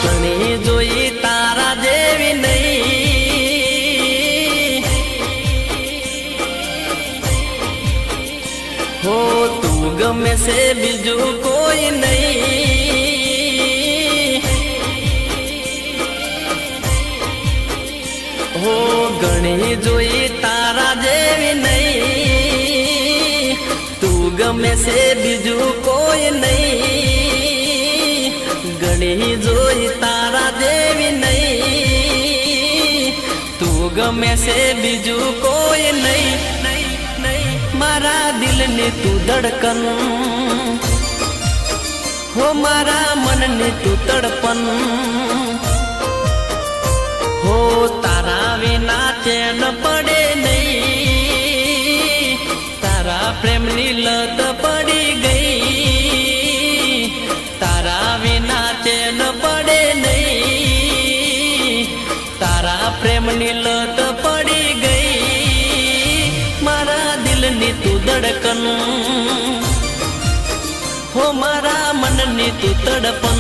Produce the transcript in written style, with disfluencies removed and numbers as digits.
ઘણી જોઈ તારા જેવી નહીં હો તું ગમે છે બીજું કોઈ નહીં હો ઘણી જોઈ તારા જેવી નહીં તું ગમે છે બીજું કોઈ નહીં ઘણી જોઈ તારા જેવી નહીં તું ગમે છે બીજું કોઈ નહીં મારા દિલની તું ધડકન હો મારા મનની તું તડપન હો તારા વિના ચેન પડે નહીં તારા પ્રેમની લત પડી ગઈ તારા વિના ચેન પડે નહીં તારા પ્રેમની લત પડી ગઈ મારા દિલની તું ધડકન હો મારા મનની તું તડપન